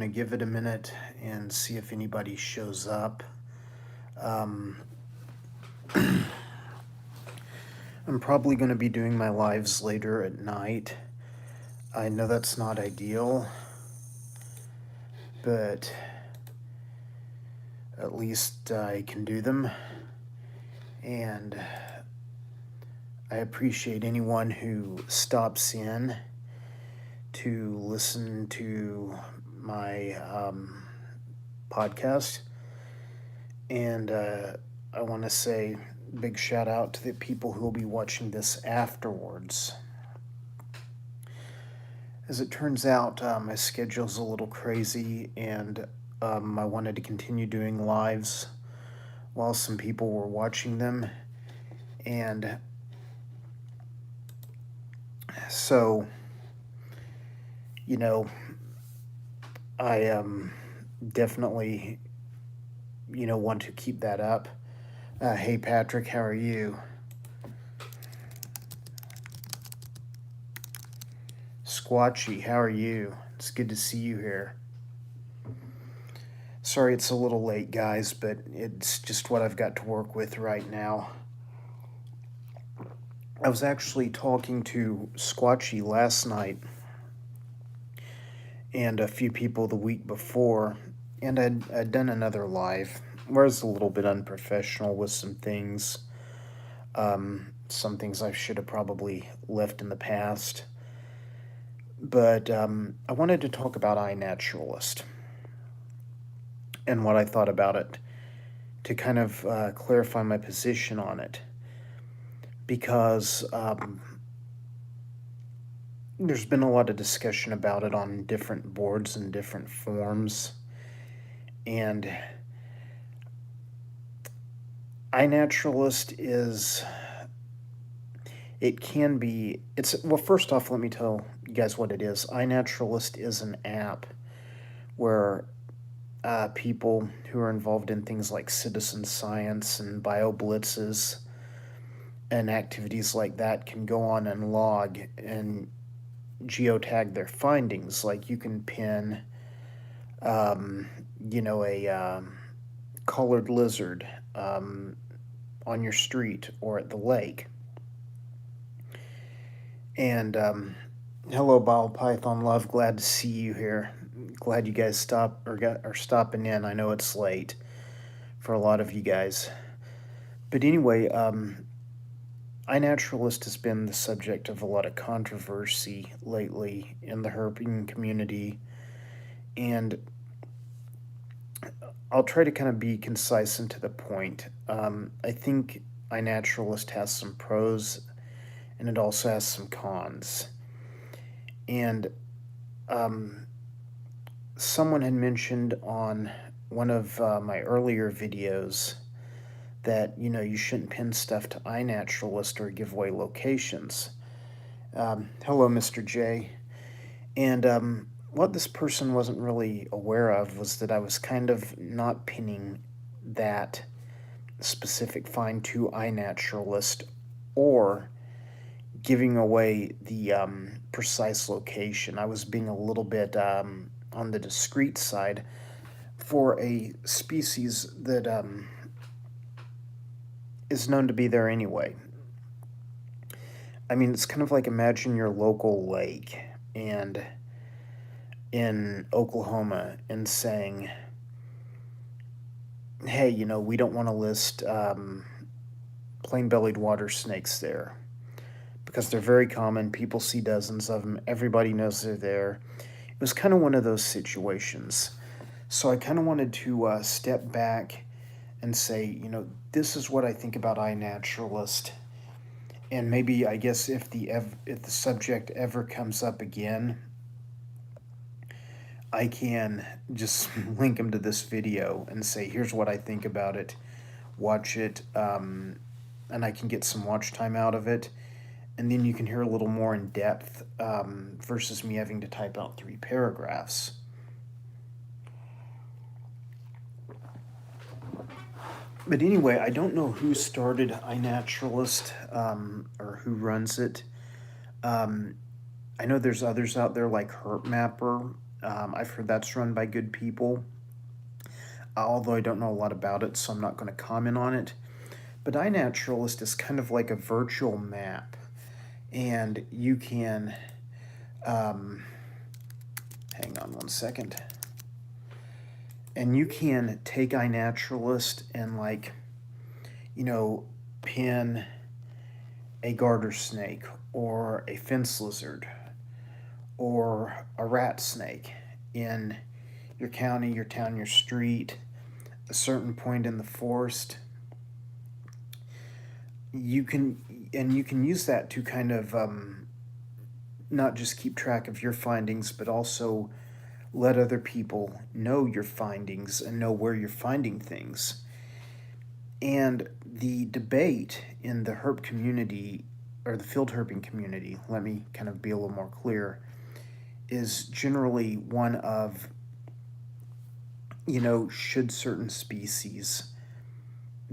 going to give it a minute and see if anybody shows up. Um, I'm probably going to be doing my lives later at night. I know that's not ideal, but at least I can do them. And I appreciate anyone who stops in to listen to my podcast. And I want to say big shout out to the people who will be watching this afterwards. As it turns out, my schedule's a little crazy, and I wanted to continue doing lives while some people were watching them. And so, you know, I definitely, want to keep that up. Hey, Patrick, how are you? Squatchy, how are you? It's good to see you here. Sorry it's a little late, guys, but it's just what I've got to work with right now. I was actually talking to Squatchy last night and a few people the week before, and I'd done another live where I was a little bit unprofessional with some things. Some things I should have probably left in the past. But I wanted to talk about iNaturalist and what I thought about it to kind of clarify my position on it. Because there's been a lot of discussion about it on different boards and different forums. And iNaturalist is, it can be, well, first off, let me tell you guys what it is. iNaturalist is an app where people who are involved in things like citizen science and bio blitzes and activities like that can go on and log and geotag their findings. Like you can pin, a colored lizard on your street or at the lake. And hello, Bile Python Love. Glad to see you here. Glad you guys are stopping in. I know it's late for a lot of you guys, but anyway, iNaturalist has been the subject of a lot of controversy lately in the herping community, and I'll try to kind of be concise and to the point. I think iNaturalist has some pros, and it also has some cons. And someone had mentioned on one of my earlier videos that you shouldn't pin stuff to iNaturalist or give away locations. Hello, Mr. J. And what this person wasn't really aware of was that I was kind of not pinning that specific find to iNaturalist or giving away the precise location. I was being a little bit on the discreet side for a species that is known to be there anyway. I mean, it's kind of like imagine your local lake and in Oklahoma and saying, hey, we don't want to list plain-bellied water snakes there because they're very common. People see dozens of them. Everybody knows they're there. It was kind of one of those situations. So I kind of wanted to step back and say, this is what I think about iNaturalist. And maybe, I guess, if the subject ever comes up again, I can just link them to this video and say, here's what I think about it. Watch it, and I can get some watch time out of it. And then you can hear a little more in depth versus me having to type out 3 paragraphs. But anyway, I don't know who started iNaturalist or who runs it. I know there's others out there like HerpMapper I've heard that's run by good people, although I don't know a lot about it, so I'm not going to comment on it. But iNaturalist is kind of like a virtual map, and you can, um, hang on one second, and you can take iNaturalist and, like, pin a garter snake or a fence lizard or a rat snake in your county, your town, your street, a certain point in the forest. You can use that to kind of not just keep track of your findings, but also let other people know your findings and know where you're finding things. And the debate in the herp community, or the field herping community, let me kind of be a little more clear, is generally one of, should certain species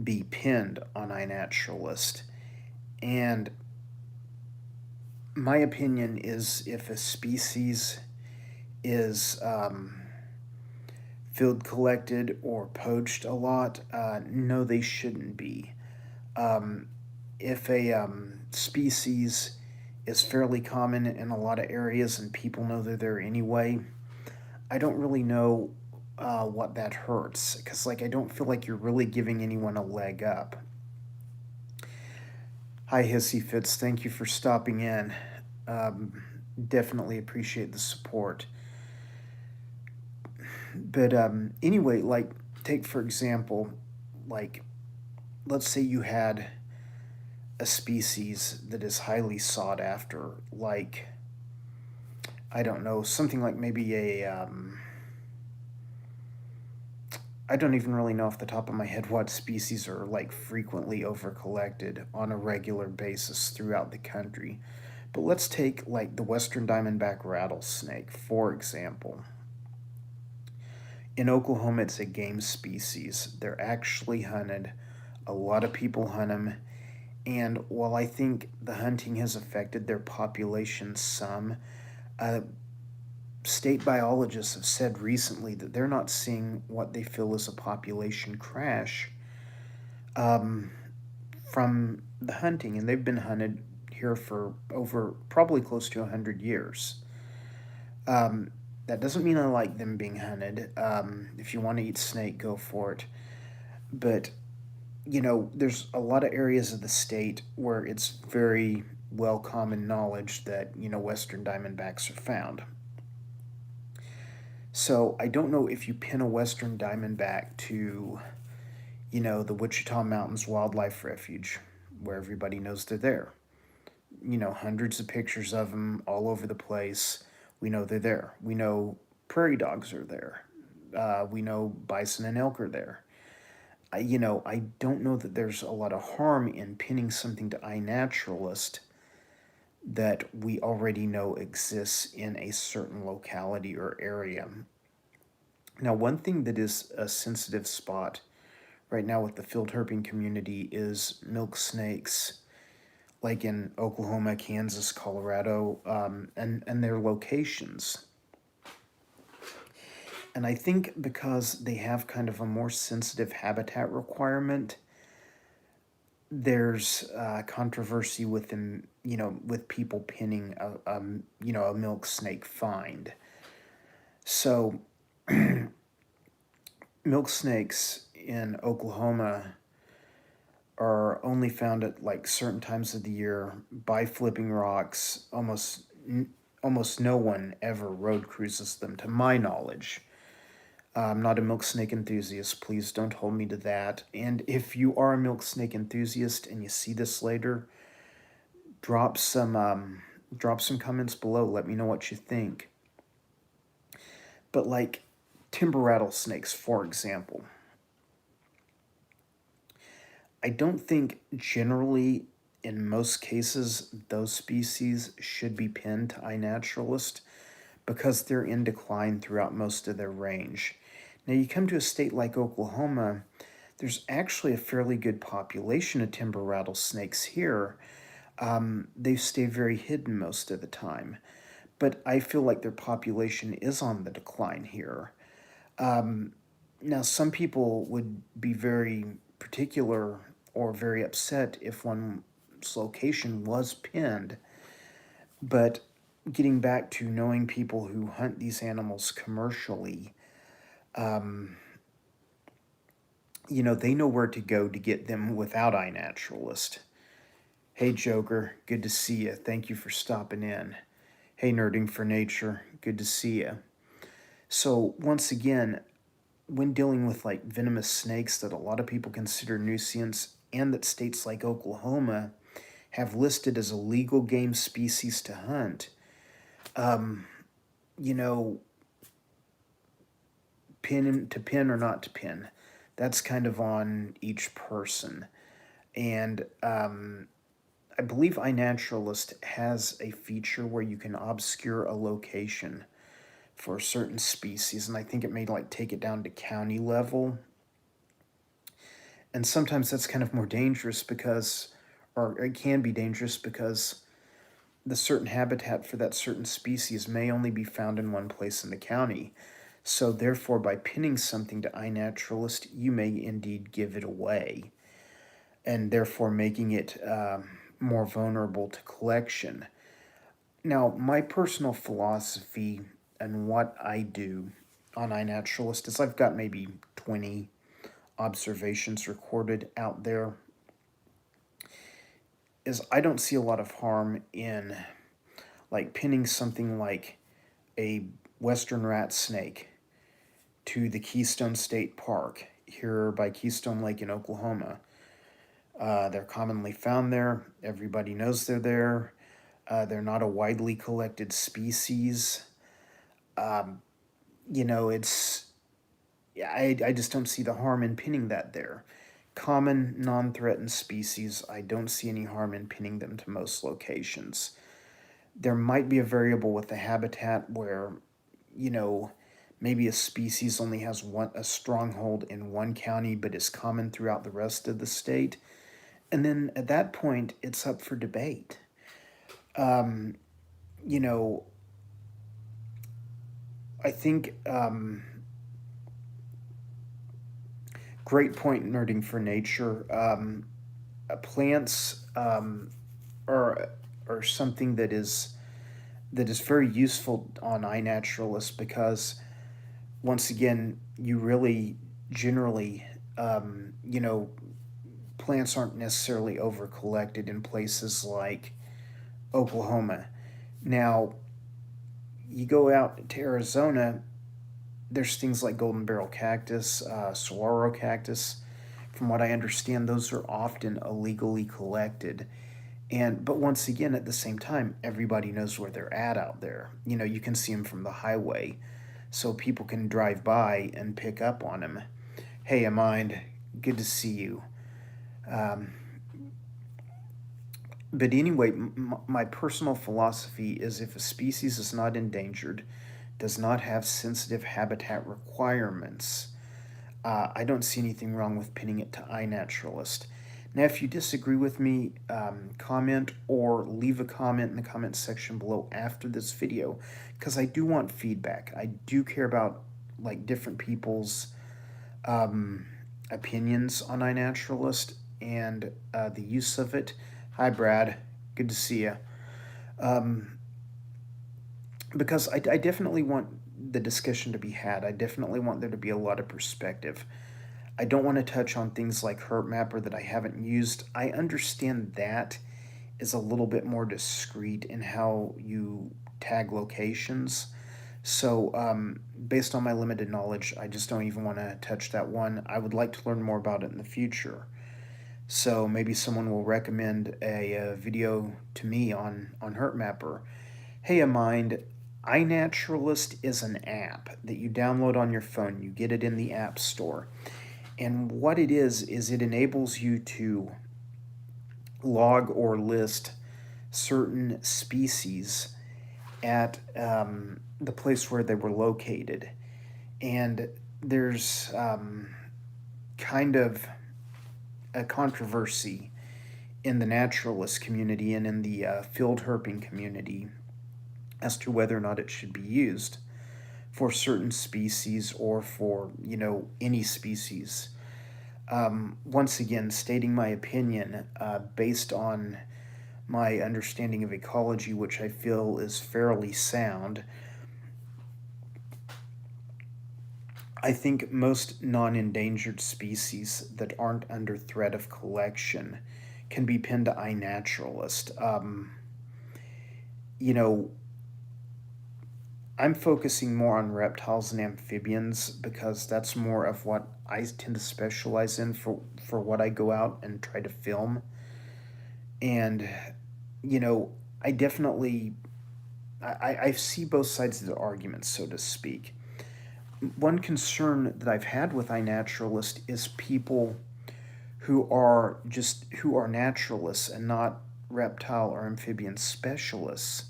be pinned on iNaturalist? And my opinion is, if a species is field collected or poached a lot, no, they shouldn't be. If a species is fairly common in a lot of areas and people know they're there anyway, I don't really know what that hurts, because, like, I don't feel like you're really giving anyone a leg up. Hi, Hissy Fits. Thank you for stopping in. Definitely appreciate the support. But anyway, like, take for example, like, let's say you had a species that is highly sought after, like, I don't know, something like maybe I don't even really know off the top of my head what species are, like, frequently overcollected on a regular basis throughout the country. But let's take, like, the western diamondback rattlesnake, for example. In Oklahoma, it's a game species. They're actually hunted. A lot of people hunt them. And while I think the hunting has affected their population some, state biologists have said recently that they're not seeing what they feel is a population crash from the hunting. And they've been hunted here for over probably close to 100 years. That doesn't mean I like them being hunted. If you want to eat snake, go for it. But, there's a lot of areas of the state where it's very well common knowledge that, western diamondbacks are found. So I don't know if you pin a western diamondback to, the Wichita Mountains Wildlife Refuge, where everybody knows they're there. Hundreds of pictures of them all over the place. We know they're there. We know prairie dogs are there. We know bison and elk are there. I don't know that there's a lot of harm in pinning something to iNaturalist that we already know exists in a certain locality or area. Now, one thing that is a sensitive spot right now with the field herping community is milk snakes, like in Oklahoma, Kansas, Colorado, and their locations. And I think because they have kind of a more sensitive habitat requirement, there's controversy with them, with people pinning a milk snake find. So, milk snakes in Oklahoma are only found at, like, certain times of the year by flipping rocks. Almost no one ever road cruises them, to my knowledge. I'm not a milk snake enthusiast. Please don't hold me to that. And if you are a milk snake enthusiast and you see this later, drop some comments below. Let me know what you think. But, like, timber rattlesnakes, for example, I don't think generally, in most cases, those species should be pinned to iNaturalist because they're in decline throughout most of their range. Now, you come to a state like Oklahoma, there's actually a fairly good population of timber rattlesnakes here. They stay very hidden most of the time. but I feel like their population is on the decline here. Um, Now, some people would be very particular or very upset if one's location was pinned, but getting back to knowing people who hunt these animals commercially, um, they know where to go to get them without iNaturalist. Hey, Joker, good to see you. Thank you for stopping in. Hey, Nerding for Nature, good to see you. So, once again, when dealing with like venomous snakes that a lot of people consider nuisance and that states like Oklahoma have listed as a legal game species to hunt, um, you know, pin or not to pin, that's kind of on each person. And I believe iNaturalist has a feature where you can obscure a location for a certain species, and I think it may like take it down to county level. And sometimes that's kind of more dangerous because, or it can be dangerous because the certain habitat for that certain species may only be found in one place in the county. So therefore, by pinning something to iNaturalist, you may indeed give it away, and therefore making it more vulnerable to collection. Now, my personal philosophy and what I do on iNaturalist is I've got maybe 20 observations recorded out there, is I don't see a lot of harm in like pinning something like a western rat snake to the Keystone State Park here by Keystone Lake in Oklahoma. They're commonly found there. Everybody knows they're there. They're not a widely collected species. Um, it's I just don't see the harm in pinning that there. Common, non-threatened species, I don't see any harm in pinning them to most locations. There might be a variable with the habitat where, you know, maybe a species only has a stronghold in one county but is common throughout the rest of the state. And then at that point, it's up for debate. Um, you know, I think great point, Nerding for Nature. Plants are something that is very useful on iNaturalist because once again, you really generally, plants aren't necessarily over collected in places like Oklahoma. Now, you go out to Arizona, there's things like golden barrel cactus, saguaro cactus. From what I understand, those are often illegally collected. But once again, at the same time, everybody knows where they're at out there. You can see them from the highway, so people can drive by and pick up on them. Hey, Amind, good to see you. Um, but anyway, my personal philosophy is if a species is not endangered, does not have sensitive habitat requirements, I don't see anything wrong with pinning it to iNaturalist. Now, if you disagree with me, comment or leave a comment in the comment section below after this video, because I do want feedback. I do care about like different people's opinions on iNaturalist and the use of it. Hi, Brad. Good to see you. Because I definitely want the discussion to be had. I definitely want there to be a lot of perspective. I don't want to touch on things like HertMapper that I haven't used. I understand that is a little bit more discreet in how you tag locations. So, based on my limited knowledge, I just don't even want to touch that one. I would like to learn more about it in the future. So maybe someone will recommend a video to me on HertMapper. Hey, Amind, iNaturalist is an app that you download on your phone. You get it in the App Store. And what it is it enables you to log or list certain species at the place where they were located. And there's kind of a controversy in the naturalist community and in the field herping community as to whether or not it should be used for certain species or for, any species. Once again, stating my opinion based on my understanding of ecology, which I feel is fairly sound. I think most non endangered species that aren't under threat of collection can be pinned to iNaturalist. You know, I'm focusing more on reptiles and amphibians because that's more of what I tend to specialize in for what I go out and try to film. And, you know, I definitely I see both sides of the argument, so to speak. One concern that I've had with iNaturalist is people who are naturalists and not reptile or amphibian specialists.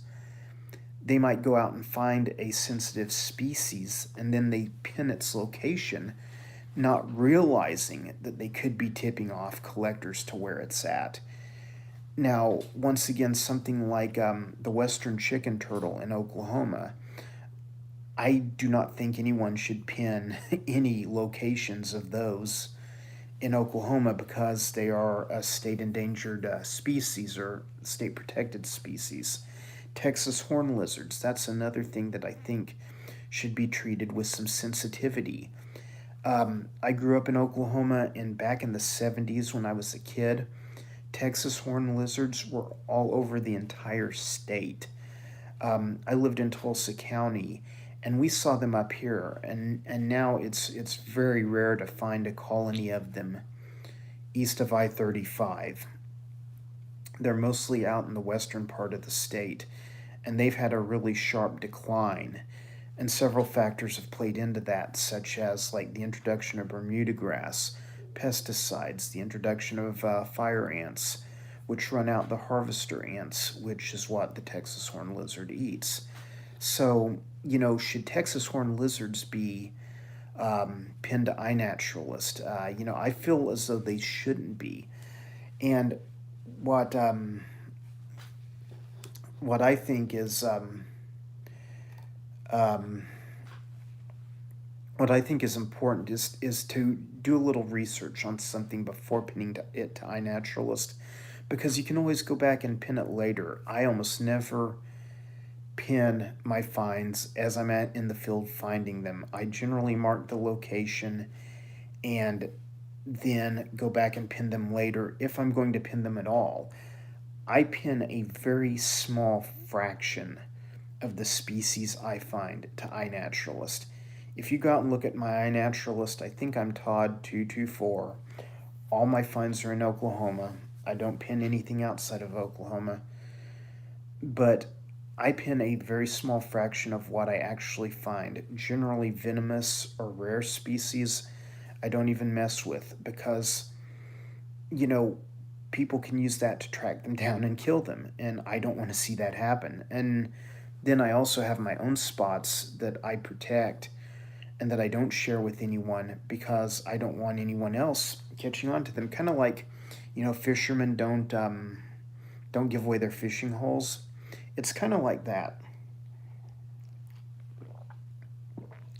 They might go out and find a sensitive species and then they pin its location, not realizing that they could be tipping off collectors to where it's at. Now, once again, something like the western chicken turtle in Oklahoma, I do not think anyone should pin any locations of those in Oklahoma because they are a state endangered species or state protected species. Texas horn lizards, that's another thing that I think should be treated with some sensitivity. I grew up in Oklahoma, and back in the 70s when I was a kid, Texas horn lizards were all over the entire state. I lived in Tulsa County, and we saw them up here, and now it's very rare to find a colony of them east of I-35. They're mostly out in the western part of the state, and they've had a really sharp decline. And several factors have played into that, such as like the introduction of Bermuda grass, pesticides, the introduction of fire ants, which run out the harvester ants, which is what the Texas horn lizard eats. So, should Texas horn lizards be pinned to iNaturalist? I feel as though they shouldn't be. And what what I think is um, what I think is important is to do a little research on something before pinning it to iNaturalist, because you can always go back and pin it later. I almost never pin my finds as I'm in the field finding them. I generally mark the location and then go back and pin them later if I'm going to pin them at all. I pin a very small fraction of the species I find to iNaturalist. If you go out and look at my iNaturalist, I think I'm Todd 224. All my finds are in Oklahoma. I don't pin anything outside of Oklahoma. But I pin a very small fraction of what I actually find. Generally venomous or rare species, I don't even mess with because, you know, people can use that to track them down and kill them, and I don't want to see that happen. And then I also have my own spots that I protect and that I don't share with anyone because I don't want anyone else catching on to them. Kind of like, fishermen don't give away their fishing holes. It's kind of like that.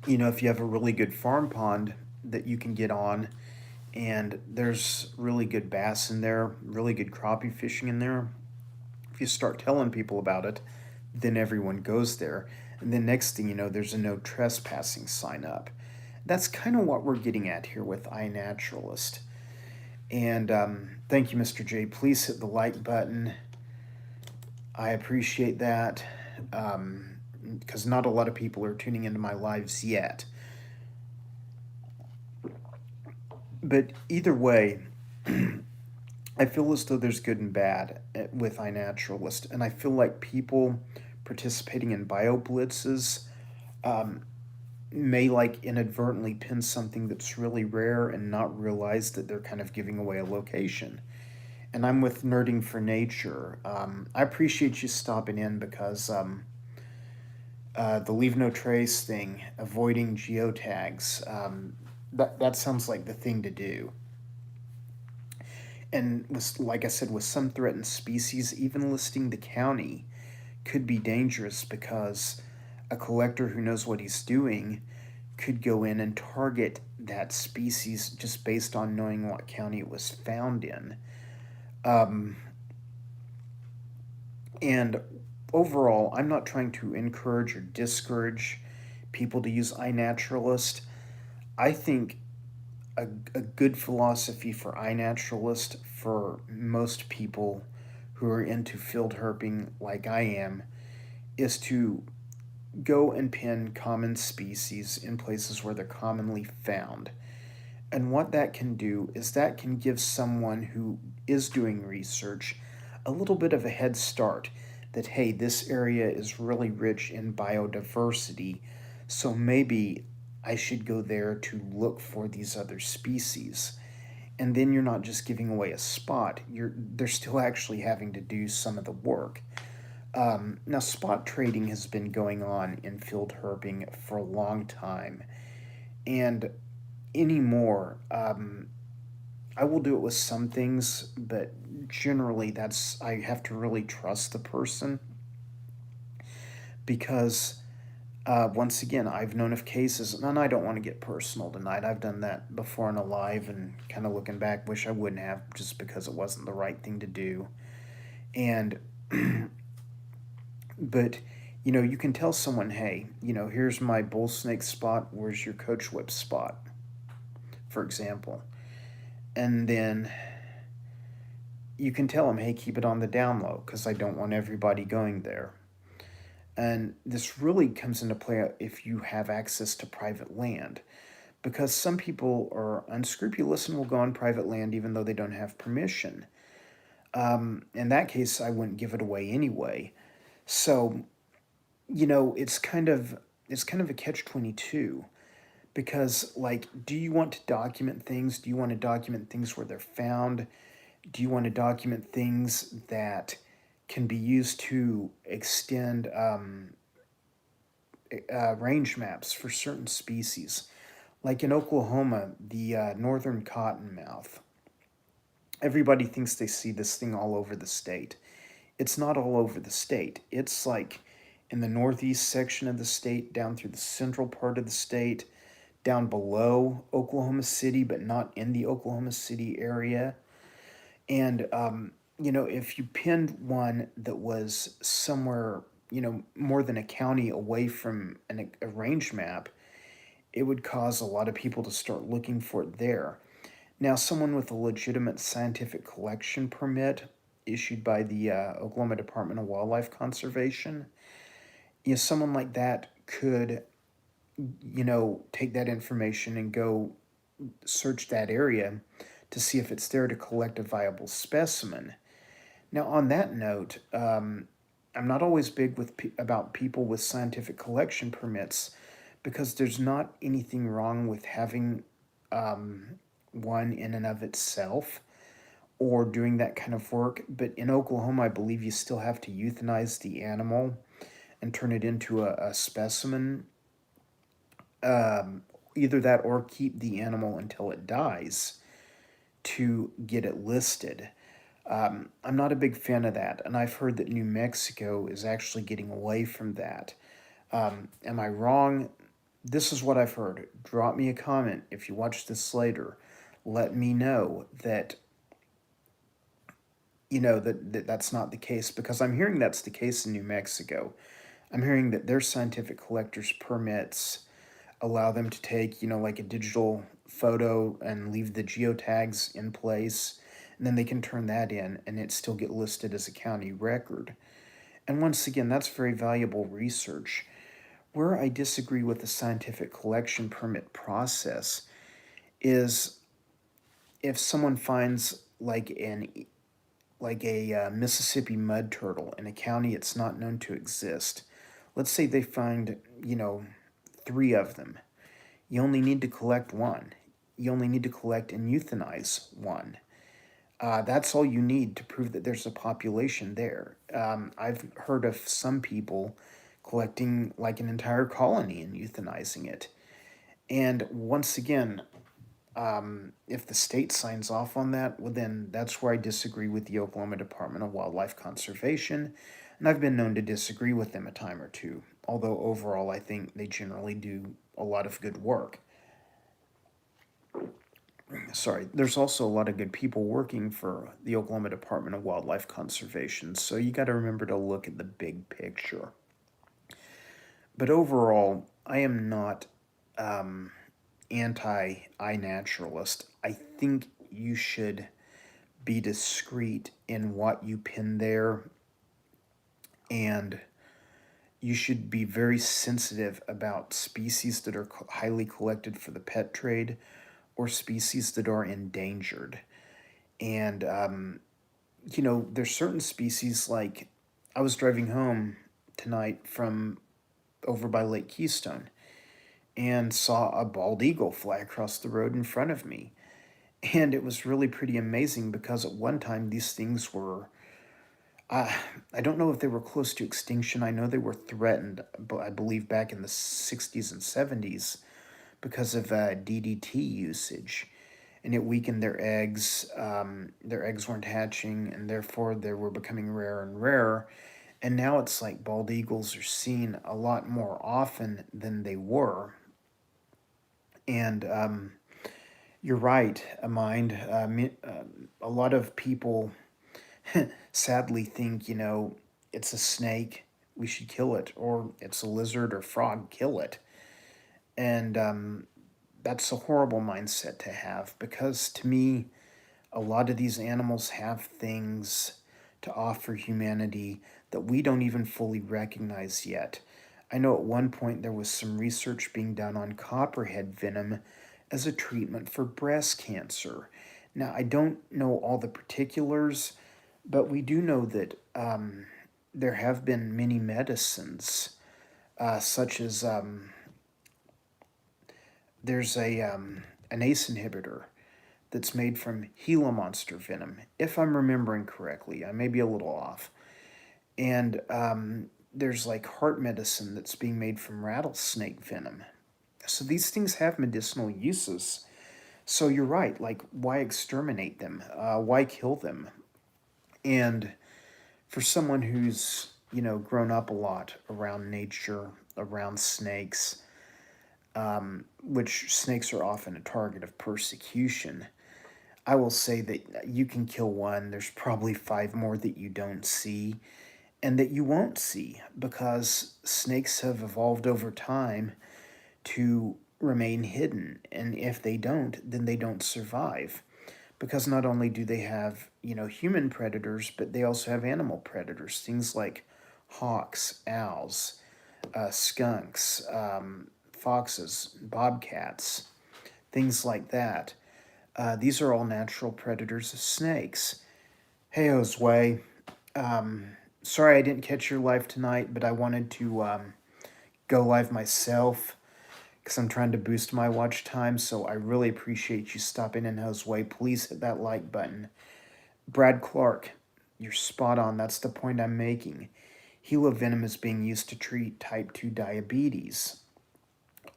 If you have a really good farm pond that you can get on, and there's really good bass in there, really good crappie fishing in there, if you start telling people about it, then everyone goes there. And then next thing you know, there's a no trespassing sign up. That's kind of what we're getting at here with iNaturalist. And thank you, Mr. J. Please hit the like button. I appreciate that because not a lot of people are tuning into my lives yet. But either way, I feel as though there's good and bad with iNaturalist, and I feel like people participating in bio blitzes um, may like inadvertently pin something that's really rare and not realize that they're kind of giving away a location. And I'm with Nerding for Nature. I appreciate you stopping in because the leave no trace thing, avoiding geotags, that sounds like the thing to do. And like I said, with some threatened species, even listing the county could be dangerous because a collector who knows what he's doing could go in and target that species just based on knowing what county it was found in. Um, and overall, I'm not trying to encourage or discourage people to use iNaturalist. I think a good philosophy for iNaturalist for most people who are into field herping like I am is to go and pin common species in places where they're commonly found. And what that can do is that can give someone who is doing research a little bit of a head start that, hey, this area is really rich in biodiversity, so maybe I should go there to look for these other species. And then you're not just giving away a spot, they're still actually having to do some of the work. Now, spot trading has been going on in field herping for a long time, and anymore, I will do it with some things, but generally, that's I have to really trust the person because, once again, I've known of cases, and I don't want to get personal tonight. I've done that before in a live, and kind of looking back, wish I wouldn't have, just because it wasn't the right thing to do. And but you can tell someone, hey, here's my bull snake spot, where's your coach whip spot, for example. And then you can tell them, hey, keep it on the down low because I don't want everybody going there. And this really comes into play if you have access to private land, because some people are unscrupulous and will go on private land even though they don't have permission. In that case, I wouldn't give it away anyway. So it's kind of a catch-22 because, like, do you want to document things? Do you want to document things where they're found? Do you want to document things that can be used to extend range maps for certain species? Like in Oklahoma, the northern cottonmouth. Everybody thinks they see this thing all over the state. It's not all over the state. It's like in the northeast section of the state, down through the central part of the state, down below Oklahoma City, but not in the Oklahoma City area. And, if you pinned one that was somewhere, more than a county away from a range map, it would cause a lot of people to start looking for it there. Now, someone with a legitimate scientific collection permit issued by the Oklahoma Department of Wildlife Conservation, someone like that could, take that information and go search that area to see if it's there to collect a viable specimen. Now, on that note, I'm not always big about people with scientific collection permits because there's not anything wrong with having one in and of itself or doing that kind of work. But in Oklahoma, I believe you still have to euthanize the animal and turn it into a specimen. Either that or keep the animal until it dies to get it listed. I'm not a big fan of that, and I've heard that New Mexico is actually getting away from that. Am I wrong? This is what I've heard. Drop me a comment if you watch this later. Let me know that that's not the case, because I'm hearing that's the case in New Mexico. I'm hearing that their scientific collectors permits allow them to take, like a digital photo and leave the geotags in place, and then they can turn that in and it still get listed as a county record. And once again, that's very valuable research. Where I disagree with the scientific collection permit process is if someone finds like a Mississippi mud turtle in a county it's not known to exist. Let's say they find, 3 of them. You only need to collect one. You only need to collect and euthanize one. That's all you need to prove that there's a population there. I've heard of some people collecting like an entire colony and euthanizing it. And once again, if the state signs off on that, well, then that's where I disagree with the Oklahoma Department of Wildlife Conservation. And I've been known to disagree with them a time or two, although overall I think they generally do a lot of good work. Sorry, there's also a lot of good people working for the Oklahoma Department of Wildlife Conservation, so you got to remember to look at the big picture. But overall, I am not anti-iNaturalist. I think you should be discreet in what you pin there, and you should be very sensitive about species that are highly collected for the pet trade or species that are endangered. And, there's certain species like I was driving home tonight from over by Lake Keystone and saw a bald eagle fly across the road in front of me. And it was really pretty amazing because at one time these things were, uh, I don't know if they were close to extinction. I know they were threatened, but I believe back in the 60s and 70s because of DDT usage. And it weakened their eggs. Their eggs weren't hatching, and therefore they were becoming rarer and rarer. And now it's like bald eagles are seen a lot more often than they were. And you're right, Mind. A lot of people sadly think, it's a snake, we should kill it, or it's a lizard or frog, kill it. And that's a horrible mindset to have because to me, a lot of these animals have things to offer humanity that we don't even fully recognize yet. I know at one point there was some research being done on copperhead venom as a treatment for breast cancer. Now, I don't know all the particulars, but we do know that there have been many medicines, such as there's an ACE inhibitor that's made from Gila monster venom, if I'm remembering correctly. I may be a little off. And there's like heart medicine that's being made from rattlesnake venom. So these things have medicinal uses. So you're right, like, why exterminate them? Why kill them? And for someone who's, grown up a lot around nature, around snakes, which snakes are often a target of persecution, I will say that you can kill one. There's probably five more that you don't see and that you won't see because snakes have evolved over time to remain hidden. And if they don't, then they don't survive. Because not only do they have, human predators, but they also have animal predators. Things like hawks, owls, skunks, foxes, bobcats, things like that. These are all natural predators of snakes. Hey, Josue. Sorry I didn't catch your live tonight, but I wanted to go live myself because I'm trying to boost my watch time, so I really appreciate you stopping in, Josue. Please hit that like button. Brad Clark, you're spot on. That's the point I'm making. Gila venom is being used to treat type 2 diabetes.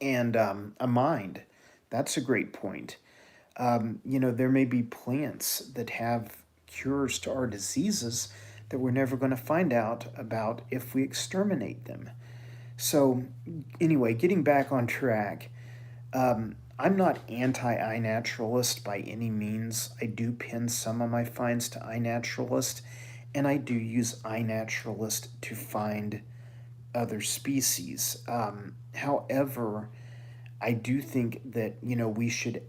And a mind. That's a great point. There may be plants that have cures to our diseases that we're never going to find out about if we exterminate them. So, anyway, getting back on track, I'm not anti-iNaturalist by any means. I do pin some of my finds to iNaturalist, and I do use iNaturalist to find other species. However, I do think that we should,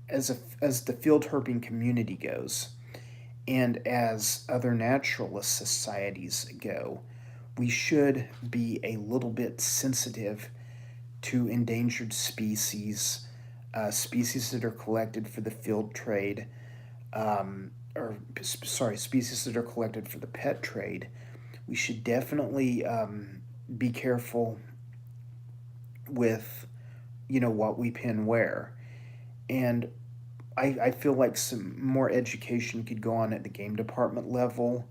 as the field herping community goes, and as other naturalist societies go, we should be a little bit sensitive to endangered species, species that are collected for the field trade, species that are collected for the pet trade. We should definitely be careful with, what we pin where. And I feel like some more education could go on at the game department level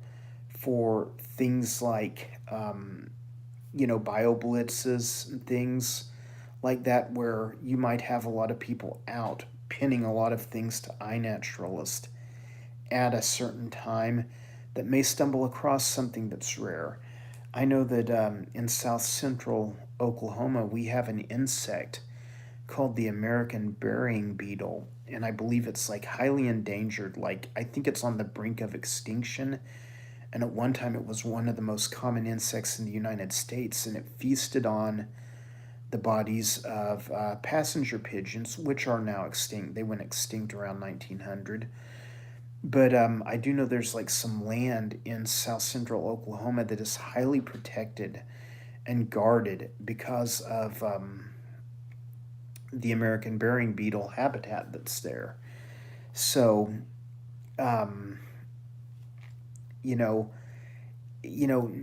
for things like, bio blitzes and things like that, where you might have a lot of people out pinning a lot of things to iNaturalist at a certain time that may stumble across something that's rare. I know that in south central Oklahoma, we have an insect called the American burying beetle, and I believe it's like highly endangered. Like, I think it's on the brink of extinction. And at one time, it was one of the most common insects in the United States, and it feasted on the bodies of passenger pigeons, which are now extinct. They went extinct around 1900. But I do know there's like some land in south central Oklahoma that is highly protected and guarded because of the American burying beetle habitat that's there. So, um, you know, you know,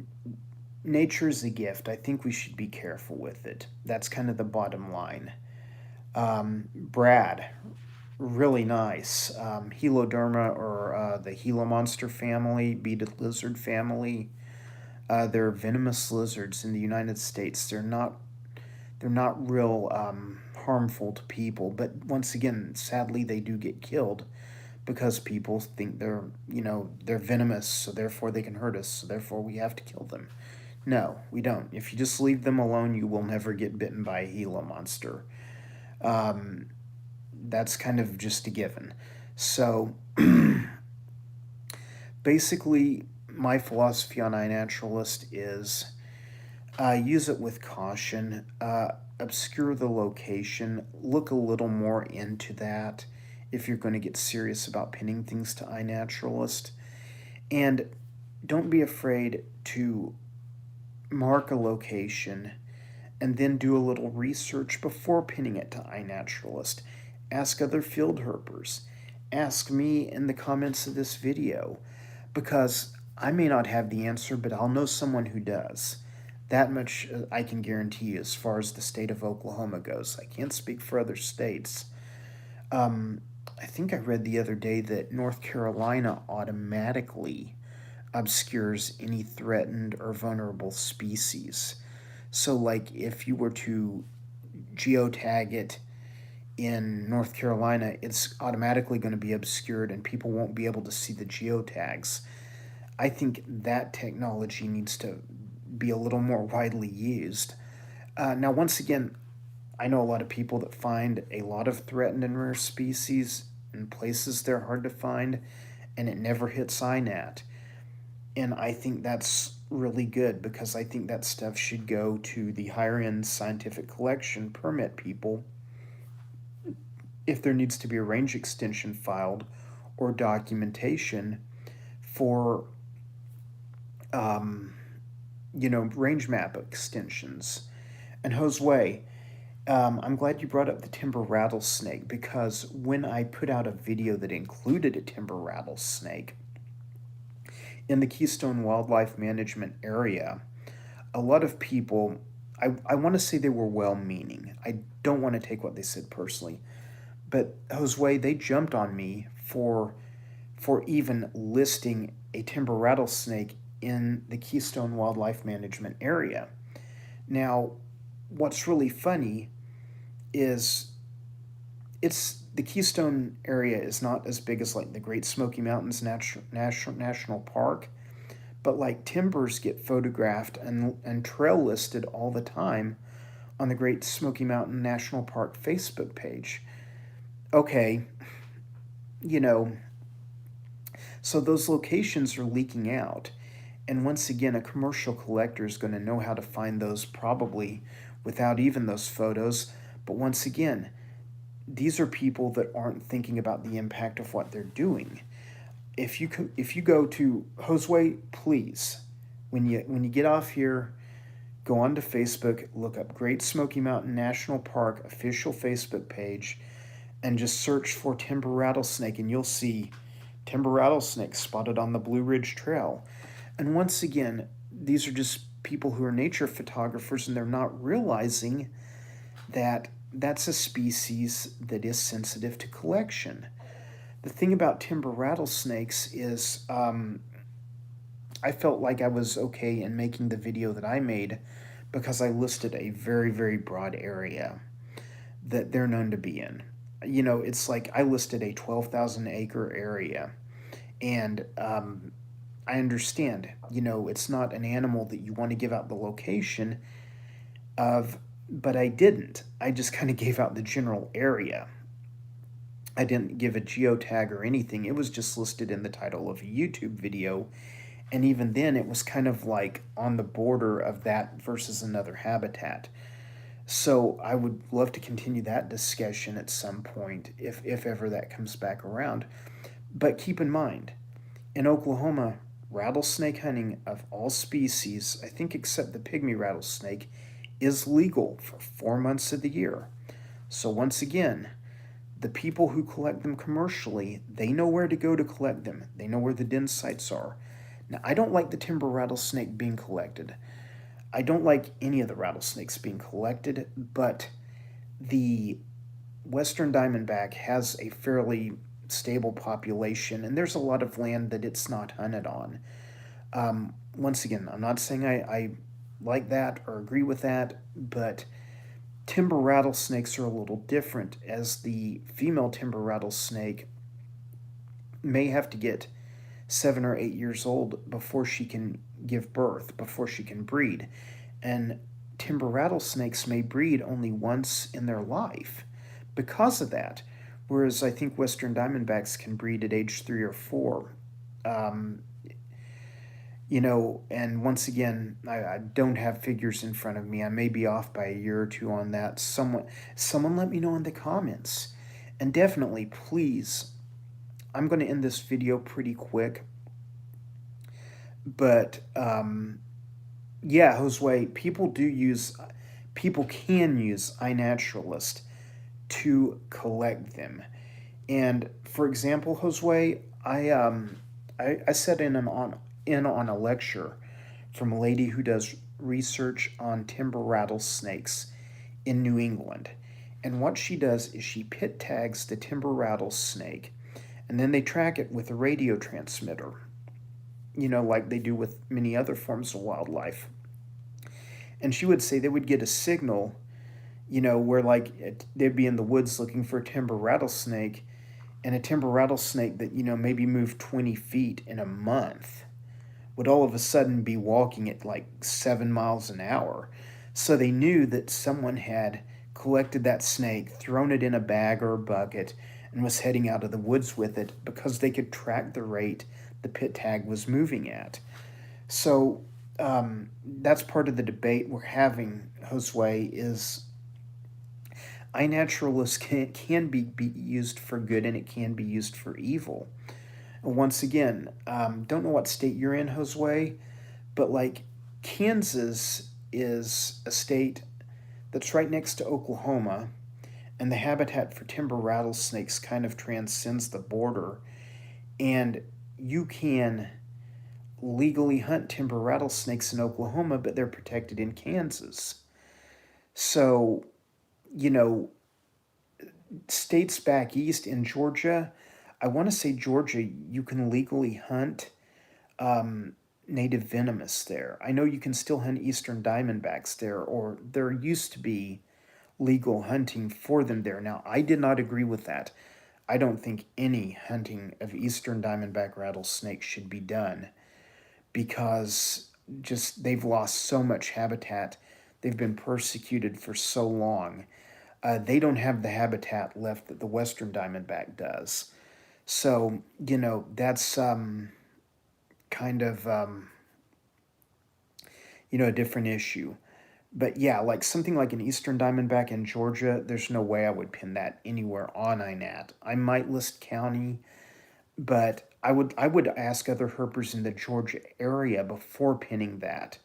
nature's a gift. I think we should be careful with it. That's kind of the bottom line. Brad, really nice. Heloderma, or the Gila monster family, beaded lizard family. They're venomous lizards in the United States. They're not real harmful to people, but once again, sadly, they do get killed because people think they're venomous, so therefore they can hurt us, so therefore we have to kill them. No, we don't. If you just leave them alone, you will never get bitten by a Gila monster. Um, that's kind of just a given. So basically, my philosophy on iNaturalist is use it with caution, obscure the location, look a little more into that if you're going to get serious about pinning things to iNaturalist. And don't be afraid to mark a location and then do a little research before pinning it to iNaturalist. Ask other field herpers. Ask me in the comments of this video, because I may not have the answer, but I'll know someone who does. That much I can guarantee you as far as the state of Oklahoma goes. I can't speak for other states. Um, I think I read the other day that North Carolina automatically obscures any threatened or vulnerable species. So, like, if you were to geotag it in North Carolina, it's automatically going to be obscured and people won't be able to see the geotags. I think that technology needs to be a little more widely used. Now, once again, I know a lot of people that find a lot of threatened and rare species in places they're hard to find, and it never hits INAT. And I think that's really good, because I think that stuff should go to the higher end scientific collection permit people if there needs to be a range extension filed or documentation for um, range map extensions. And Josue, I'm glad you brought up the timber rattlesnake, because when I put out a video that included a timber rattlesnake in the Keystone Wildlife Management area, a lot of people, I want to say they were well meaning. I don't want to take what they said personally, but Josue, they jumped on me for even listing a timber rattlesnake in the Keystone Wildlife Management area. Now, what's really funny is the Keystone area is not as big as like the Great Smoky Mountains National Park, but like timbers get photographed and trail listed all the time on the Great Smoky Mountain National Park Facebook page. Okay, you know, so those locations are leaking out. And once again, a commercial collector is going to know how to find those probably without even those photos. But once again, these are people that aren't thinking about the impact of what they're doing. If you go to Josue, please, when you get off here, go onto Facebook, look up Great Smoky Mountain National Park official Facebook page, and just search for timber rattlesnake, and you'll see timber rattlesnake spotted on the Blue Ridge Trail. And once again, these are just people who are nature photographers, and they're not realizing that that's a species that is sensitive to collection. The thing about timber rattlesnakes is I felt like I was okay in making the video that I made because I listed a very, very broad area that they're known to be in. It's like I listed a 12,000 acre area, and I understand, it's not an animal that you want to give out the location of, but I didn't. I just kind of gave out the general area. I didn't give a geotag or anything. It was just listed in the title of a YouTube video. And even then, it was kind of like on the border of that versus another habitat. So I would love to continue that discussion at some point if ever that comes back around. But keep in mind, in Oklahoma, rattlesnake hunting of all species, I think except the pygmy rattlesnake, is legal for 4 months of the year. So once again, the people who collect them commercially, they know where to go to collect them. They know where the den sites are. Now, I don't like the timber rattlesnake being collected. I don't like any of the rattlesnakes being collected, but the western diamondback has a fairly stable population, and there's a lot of land that it's not hunted on. Once again, I'm not saying I like that or agree with that, but timber rattlesnakes are a little different, as the female timber rattlesnake may have to get 7 or 8 years old before she can give birth, before she can breed. And timber rattlesnakes may breed only once in their life because of that. Whereas I think western diamondbacks can breed at age 3 or 4. Um, and once again, I don't have figures in front of me. I may be off by a year or two on that. Someone let me know in the comments. And definitely, please, I'm going to end this video pretty quick. But yeah, Josue, people can use iNaturalist to collect them. And for example, Josue, I sat in on a lecture from a lady who does research on timber rattlesnakes in New England. And what she does is she pit tags the timber rattlesnake, and then they track it with a radio transmitter, like they do with many other forms of wildlife. And she would say they would get a signal, where they'd be in the woods looking for a timber rattlesnake, and a timber rattlesnake that, maybe moved 20 feet in a month would all of a sudden be walking at like 7 miles an hour. So they knew that someone had collected that snake, thrown it in a bag or a bucket, and was heading out of the woods with it because they could track the rate the pit tag was moving at. So that's part of the debate we're having, Josue, is iNaturalist can be used for good and it can be used for evil. Once again, don't know what state you're in, Josue, but like Kansas is a state that's right next to Oklahoma, and the habitat for timber rattlesnakes kind of transcends the border, and you can legally hunt timber rattlesnakes in Oklahoma, but they're protected in Kansas. So, you know, states back east in Georgia, I want to say Georgia, you can legally hunt native venomous there. I know you can still hunt eastern diamondbacks there, or there used to be legal hunting for them there. Now, I did not agree with that. I don't think any hunting of eastern diamondback rattlesnakes should be done because just they've lost so much habitat. They've been persecuted for so long. They don't have the habitat left that the western diamondback does. So, that's kind of, a different issue. But yeah, like something like an eastern diamondback in Georgia, there's no way I would pin that anywhere on INAT. I might list county, but I would ask other herpers in the Georgia area before pinning that.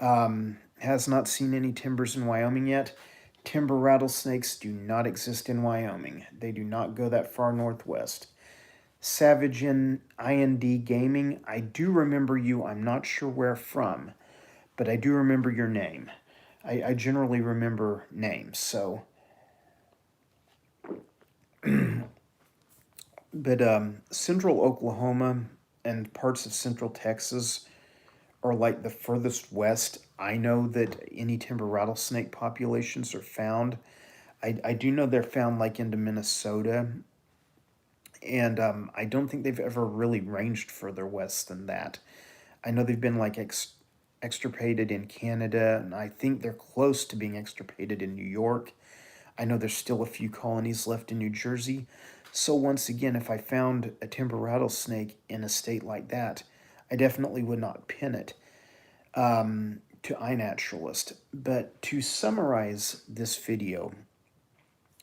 Has not seen any timbers in Wyoming yet. Timber rattlesnakes do not exist in Wyoming. They do not go that far northwest. Savage in IND Gaming, I do remember you. I'm not sure where from, but I do remember your name. I generally remember names, so. But central Oklahoma and parts of central Texas are like the furthest west I know that any timber rattlesnake populations are found. I do know they're found like into Minnesota And I don't think they've ever really ranged further west than that. I know they've been like extirpated in Canada, and I think they're close to being extirpated in New York. I know there's still a few colonies left in New Jersey. So, once again, if I found a timber rattlesnake in a state like that, I definitely would not pin it to iNaturalist. But to summarize this video,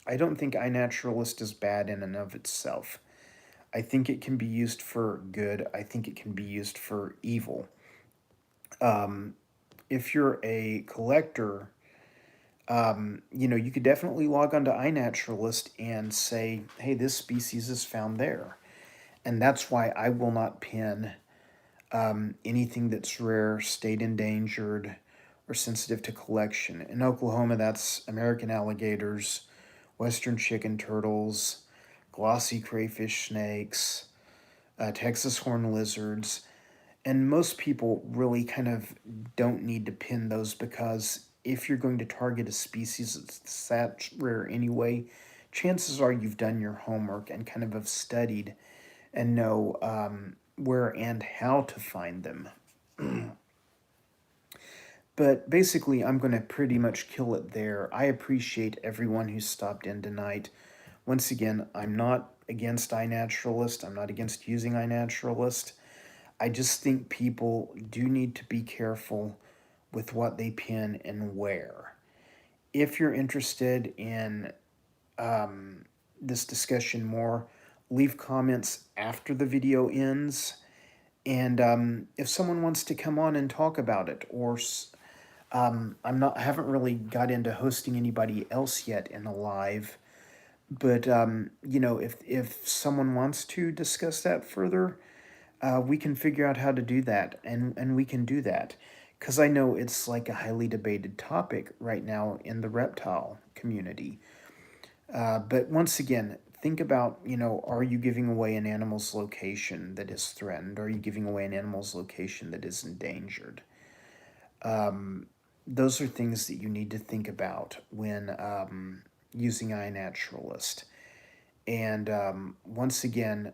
I don't think iNaturalist is bad in and of itself. I think it can be used for good. I think it can be used for evil. Um, if you're a collector, you could definitely log onto iNaturalist and say, hey, this species is found there. And that's why I will not pin anything that's rare, state endangered, or sensitive to collection. In Oklahoma, that's American alligators, western chicken turtles, glossy crayfish snakes, Texas horn lizards. And most people really kind of don't need to pin those because if you're going to target a species that's that rare anyway, chances are you've done your homework and kind of have studied and know where and how to find them. But basically, I'm going to pretty much kill it there. I appreciate everyone who stopped in tonight. Once again, I'm not against iNaturalist. I'm not against using iNaturalist. I just think people do need to be careful with what they pin and where. If you're interested in this discussion more, leave comments after the video ends. And if someone wants to come on and talk about it, or I haven't really got into hosting anybody else yet in a live, but if someone wants to discuss that further, we can figure out how to do that, and we can do that, because I know it's like a highly debated topic right now in the reptile community. But once again, think about, are you giving away an animal's location that is threatened? Are you giving away an animal's location that is endangered? Those are things that you need to think about when using iNaturalist. And once again,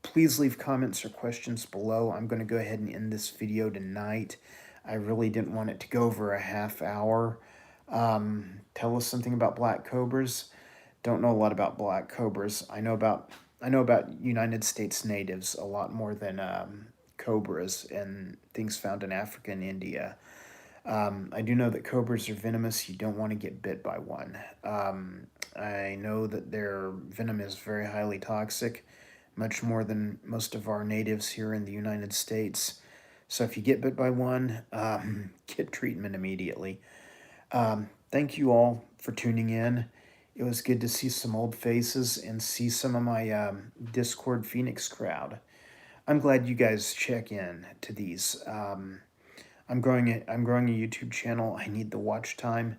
please leave comments or questions below. I'm going to go ahead and end this video tonight. I really didn't want it to go over a half hour. Tell us something about black cobras. Don't know a lot about black cobras. I know about United States natives a lot more than cobras and things found in Africa and India. I do know that cobras are venomous. You don't want to get bit by one. I know that their venom is very highly toxic, much more than most of our natives here in the United States. So if you get bit by one, get treatment immediately. Thank you all for tuning in. It was good to see some old faces and see some of my Discord Phoenix crowd. I'm glad you guys check in to these. I'm growing a YouTube channel. I need the watch time.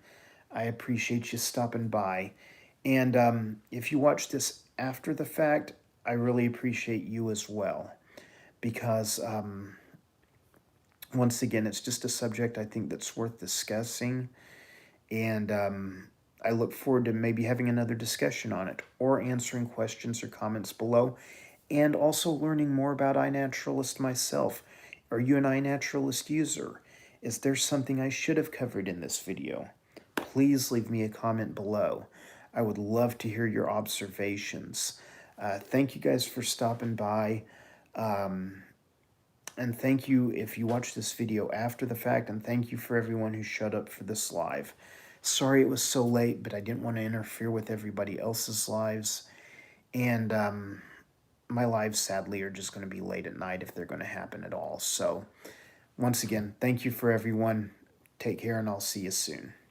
I appreciate you stopping by. And if you watch this after the fact, I really appreciate you as well. Because once again, it's just a subject I think that's worth discussing. And I look forward to maybe having another discussion on it or answering questions or comments below. And also learning more about iNaturalist myself. Are you an iNaturalist user? Is there something I should have covered in this video? Please leave me a comment below. I would love to hear your observations. Thank you guys for stopping by. And thank you if you watch this video after the fact, and thank you for everyone who showed up for this live. Sorry it was so late, but I didn't want to interfere with everybody else's lives. And my lives, sadly, are just going to be late at night if they're going to happen at all. So, once again, thank you for everyone. Take care, and I'll see you soon.